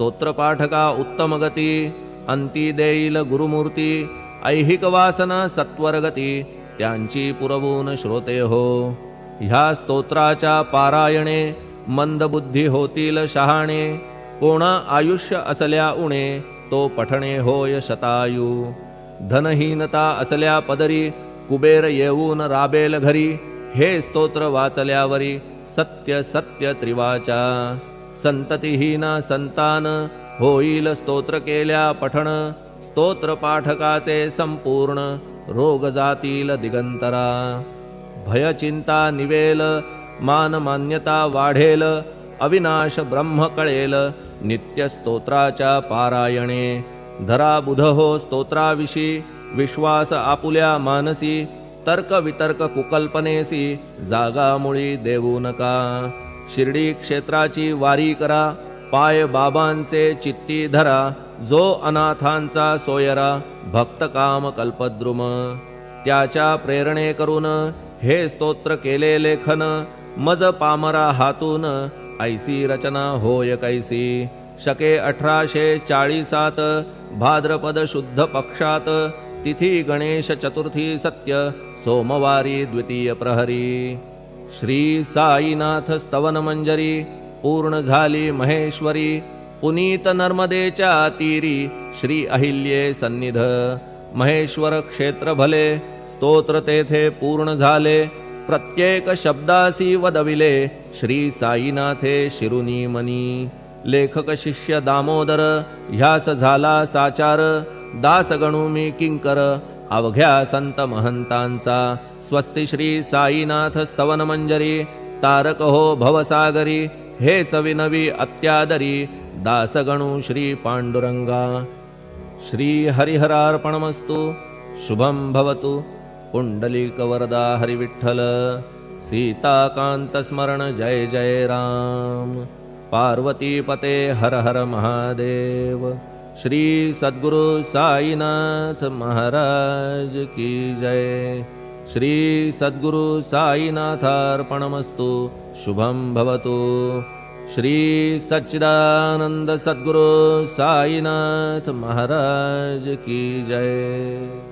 स्तोत्रपाठका उत्तमगती अंती देईल गुरुमूर्ती ऐहिक वासना सत्वरगती त्यांची पुरवून श्रोते हो ह्या स्तोत्राच्या पारायणे मंदबुद्धी होतील शहाणे कोणा आयुष्य असल्या उणे तो पठणे होय शतायू धनहीनता असल्या पदरी कुबेर येऊन राबेल घरी हे स्तोत्र वाचल्यावरी सत्य सत्य त्रिवाचा संततिहीना संतान होईल स्तोत्र केल्या पठण स्तोत्र पाठकाचे संपूर्ण रोग जातील दिगंतरा भयचिंता निवेल मान मान्यता वाढेल अविनाश ब्रह्म कळेल नित्य स्तोत्राच्या पारायणे धरा बुध हो स्तोत्राविषयी विश्वास आपुल्या मानसी तर्क वितर्क कुकल्पनेसी जागा मुळी देऊ नका शिर्डी क्षेत्राची वारी करा पाय बाबांचे चित्ती धरा जो अनाथांचा सोयरा भक्त काम कल्पद्रुम त्याच्या प्रेरणे करून हे स्तोत्र केले लेखन मज पामरा हातून ऐसी रचना होय कैसी शके 1840 भाद्रपद शुद्ध पक्षात तिथी गणेश चतुर्थी सत्य सोमवारी द्वितीय प्रहरी श्री साईनाथ स्तवन मंजरी पूर्ण झाली महेश्वरी पुनीत नर्मदेच्या तीरी श्री अहिल्ये सन्निध महेश्वर क्षेत्र भले स्तोत्र तेथे पूर्ण झाले प्रत्येक शब्दासी वदविले श्री साईनाथे शिरुनी मनी लेखक शिष्य दामोदर ह्यास झाला साचार दास गणू मी किंकर अवघ्या संत महंतांचा स्वस्ति श्री साईनाथ स्तवन मंजरी तारक हो भवसागरी हेच विनवी अत्यादरी दासगणू श्री पांडुरंगा श्री हरिहरार्पणमस्तु शुभं भवतु पुंडलिक वरदा हरिविठ्ठल सीताकांत स्मरण जय जय राम पार्वती पते हर हर महादेव श्री सद्गुरु साईनाथ महाराज की जय श्री सद्गुरु साईनाथार्पणमस्तु शुभं भवतु श्री सच्चिदानंद सद्गुरु साईनाथ महाराज की जय।